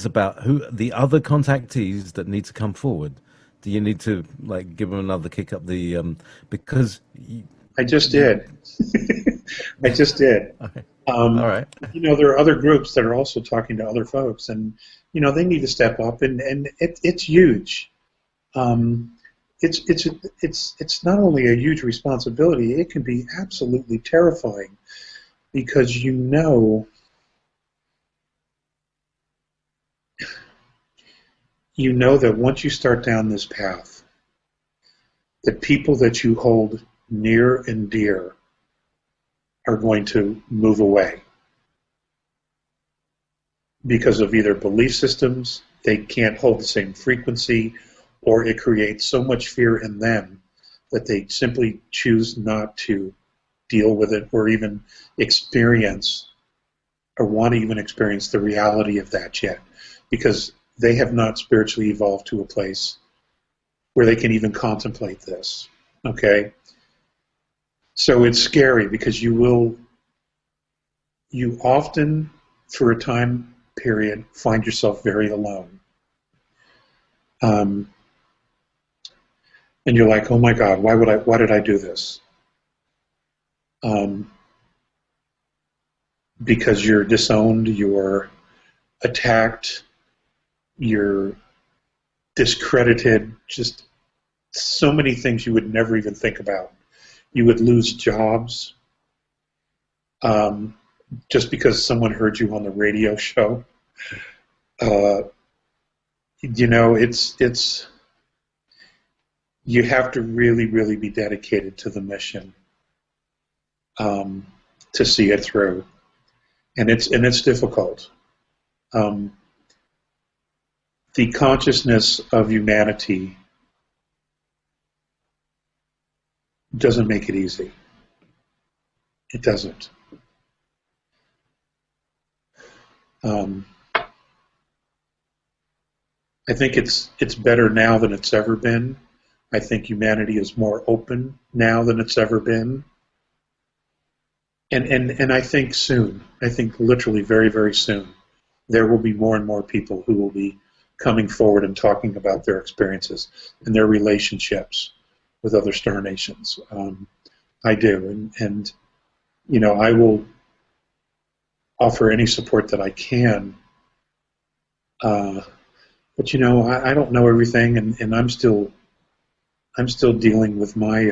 it's about who the other contactees that need to come forward. Do you need to like give them another kick up the because I just you did. I just did. okay. All Um, right. there are other groups that are also talking to other folks, and they need to step up, and it's huge. Um, it's it's it's not only a huge responsibility; it can be absolutely terrifying because you know that once you start down this path, the people that you hold near and dear are going to move away because of either belief systems, they can't hold the same frequency, or it creates so much fear in them that they simply choose not to deal with it or even experience or want to even experience the reality of that yet because they have not spiritually evolved to a place where they can even contemplate this. Okay? So it's scary because you often, for a time period, find yourself very alone. Um, and you're like, oh my God, why did I do this? Um, because you're disowned, you're attacked, you're discredited, just so many things you would never even think about. You would lose jobs um, just because someone heard you on the radio show. Uh, it's you have to really, really be dedicated to the mission um, to see it through, and it's difficult. Um, the consciousness of humanity doesn't make it easy. It doesn't. Um, I think it's better now than it's ever been. I think humanity is more open now than it's ever been. And I think soon, I think literally very, very soon, there will be more and more people who will be coming forward and talking about their experiences and their relationships with other star nations. I do. And I will offer any support that I can. Uh, but I don't know everything, and I'm still dealing with my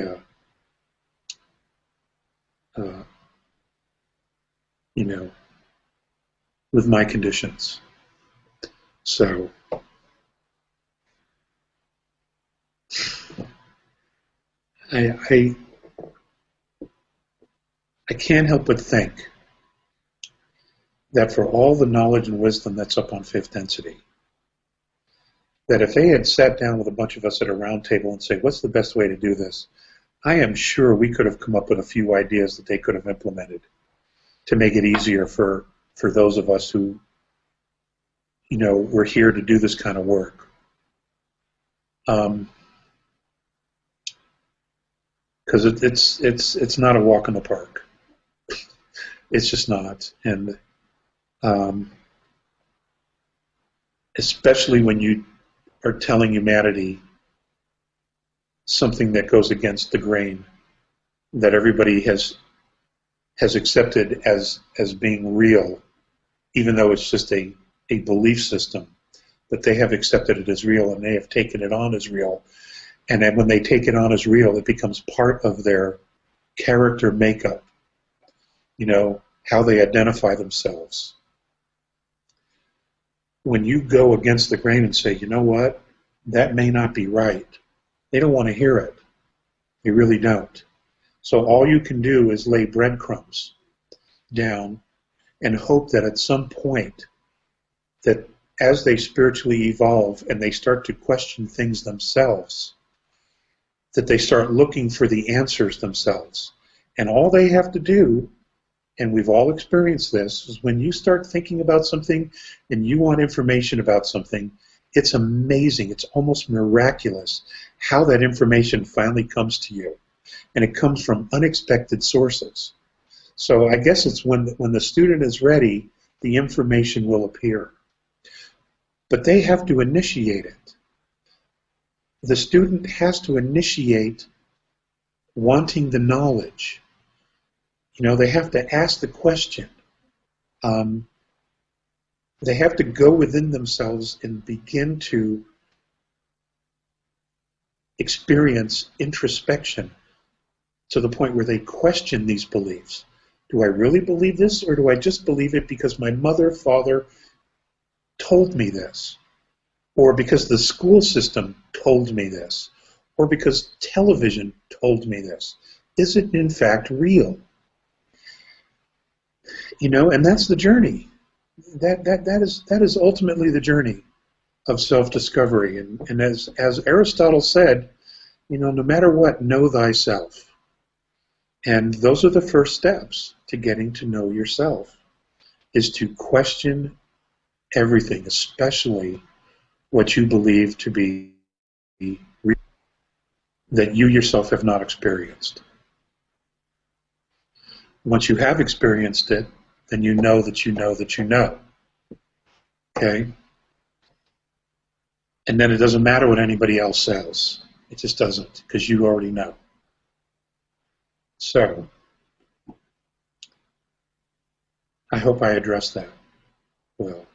uh, you know with my conditions. So I I, I can't help but think that for all the knowledge and wisdom that's up on fifth density, that if they had sat down with a bunch of us at a round table and say, what's the best way to do this? I am sure we could have come up with a few ideas that they could have implemented to make it easier for those of us who, we're here to do this kind of work. Because it's not a walk in the park. It's just not, and um, especially when you are telling humanity something that goes against the grain that everybody has accepted as being real, even though it's just a belief system, that they have accepted it as real and they have taken it on as real. And then when they take it on as real, it becomes part of their character makeup, how they identify themselves. When you go against the grain and say, you know what, that may not be right, they don't want to hear it. They really don't. So all you can do is lay breadcrumbs down and hope that at some point, that as they spiritually evolve and they start to question things themselves, that they start looking for the answers themselves. And all they have to do, and we've all experienced this, is when you start thinking about something and you want information about something, it's amazing, it's almost miraculous how that information finally comes to you. And it comes from unexpected sources. So I guess it's when the student is ready, the information will appear. but they have to initiate it. The student has to initiate wanting the knowledge. You know, they have to ask the question. They have to go within themselves and begin to experience introspection to the point where they question these beliefs. Do I really believe this, or do I just believe it because my mother, father told me this? Or because the school system told me this? Or because television told me this? Is it in fact real? You know, and that's the journey. That is ultimately the journey of self-discovery. And as Aristotle said, you know, no matter what, know thyself. And those are the first steps to getting to know yourself, is to question everything, especially what you believe to be real, that you yourself have not experienced. Once you have experienced it, then you know that you know that you know. Okay? And then it doesn't matter what anybody else says. It just doesn't, because you already know. So, I hope I addressed that well.